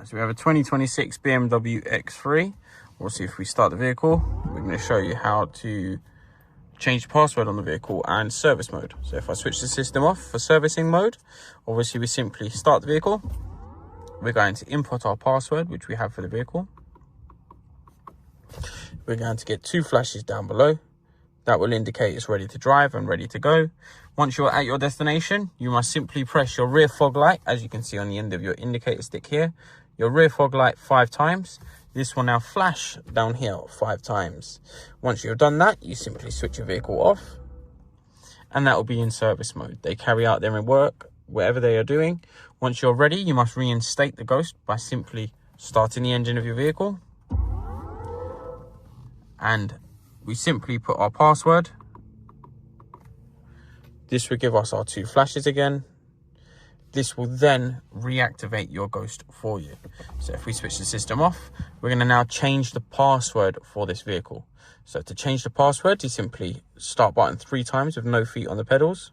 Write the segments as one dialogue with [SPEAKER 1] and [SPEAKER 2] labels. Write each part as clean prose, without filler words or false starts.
[SPEAKER 1] So we have a 2026 BMW X3. We'll see if we start the vehicle. We're going to show you how to change the password on the vehicle and service mode. So if I switch the system off for servicing mode, obviously we simply start the vehicle. We're going to input our password, which we have for the vehicle. We're going to get 2 flashes down below. That will indicate it's ready to drive and ready to go. Once you're at your destination, you must simply press your rear fog light, as you can see on the end of your indicator stick here. Your rear fog light 5 times. This will now flash down here 5 times. Once you've done that, you simply switch your vehicle off, and that will be in service mode. They carry out their work, whatever they are doing. Once you're ready, you must reinstate the Ghost by simply starting the engine of your vehicle. And we simply put our password. This will give us our 2 flashes again. This will then reactivate your Ghost for you. So if we switch the system off, we're going to now change the password for this vehicle. So to change the password, you simply start button 3 times with no feet on the pedals.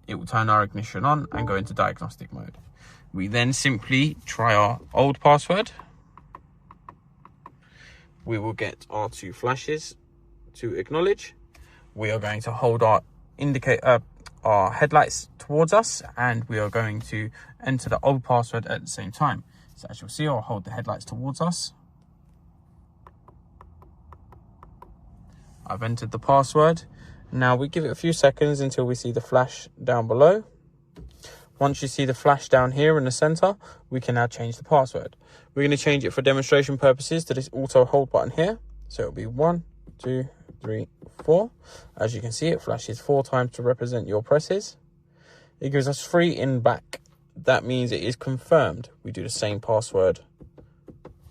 [SPEAKER 1] It will turn our ignition on and go into diagnostic mode. We then simply try our old password. We will get our 2 flashes to acknowledge. We are going to hold our our headlights towards us, and we are going to enter the old password at the same time. So as you'll see, I'll hold the headlights towards us. I've entered the password. Now we give it a few seconds until we see the flash down below. Once you see the flash down here in the center, we can now change the password. We're going to change it for demonstration purposes to this auto hold button here. So it'll be 1, 2, 3, 4. As you can see, it flashes 4 times to represent your presses. It gives us 3 in back. That means it is confirmed. We do the same password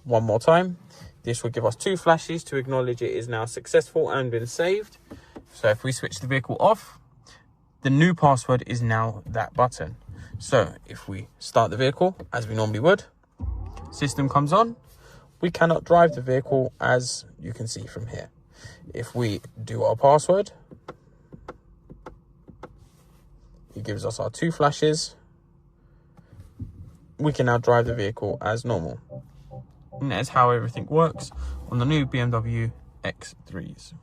[SPEAKER 1] one more time. This will give us 2 flashes to acknowledge it is now successful and been saved. So if we switch the vehicle off, the new password is now that button. So if we start the vehicle as we normally would, system comes on. We cannot drive the vehicle, as you can see from here. If we do our password, it gives us our 2 flashes. We can now drive the vehicle as normal. And that's how everything works on the new BMW X3s.